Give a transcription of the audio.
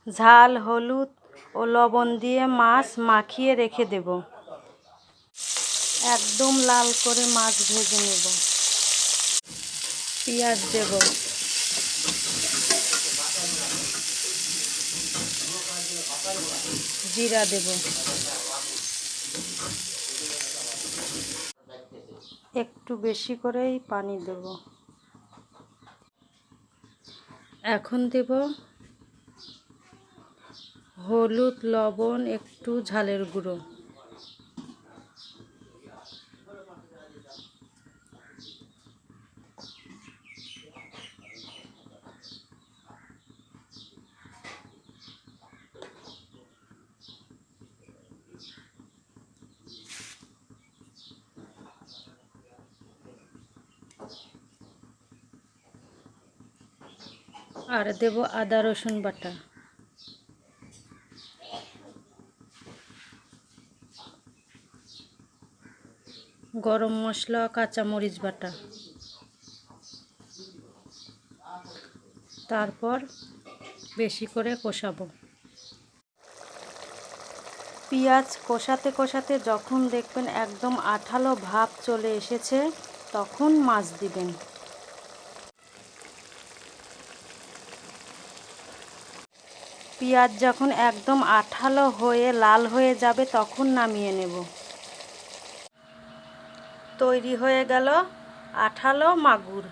ঝাল, হলুদ ও লবণ দিয়ে মাছ মাখিয়ে রেখে দেব। একদম লাল করে মাছ ভেজে নেব। পেঁয়াজ দেব, জিরা দেব, একটু বেশি করেই পানি দেব। এখন দেব হলুদ, লবণ, একটু ঝালের গুঁড়ো। আর দেব আদা রসুন বাটা, গরম মশলা, কাঁচামরিচ বাটা। তারপর বেশি করে কষাবো। পেঁয়াজ কষাতে কষাতে যখন দেখবেন একদম আঠালো ভাব চলে এসেছে, তখন মাছ দিবেন। পেঁয়াজ যখন একদম আঠালো হয়ে লাল হয়ে যাবে, তখন নামিয়ে নেব। তৈরি হয়ে গেল আঠালো মাগুর।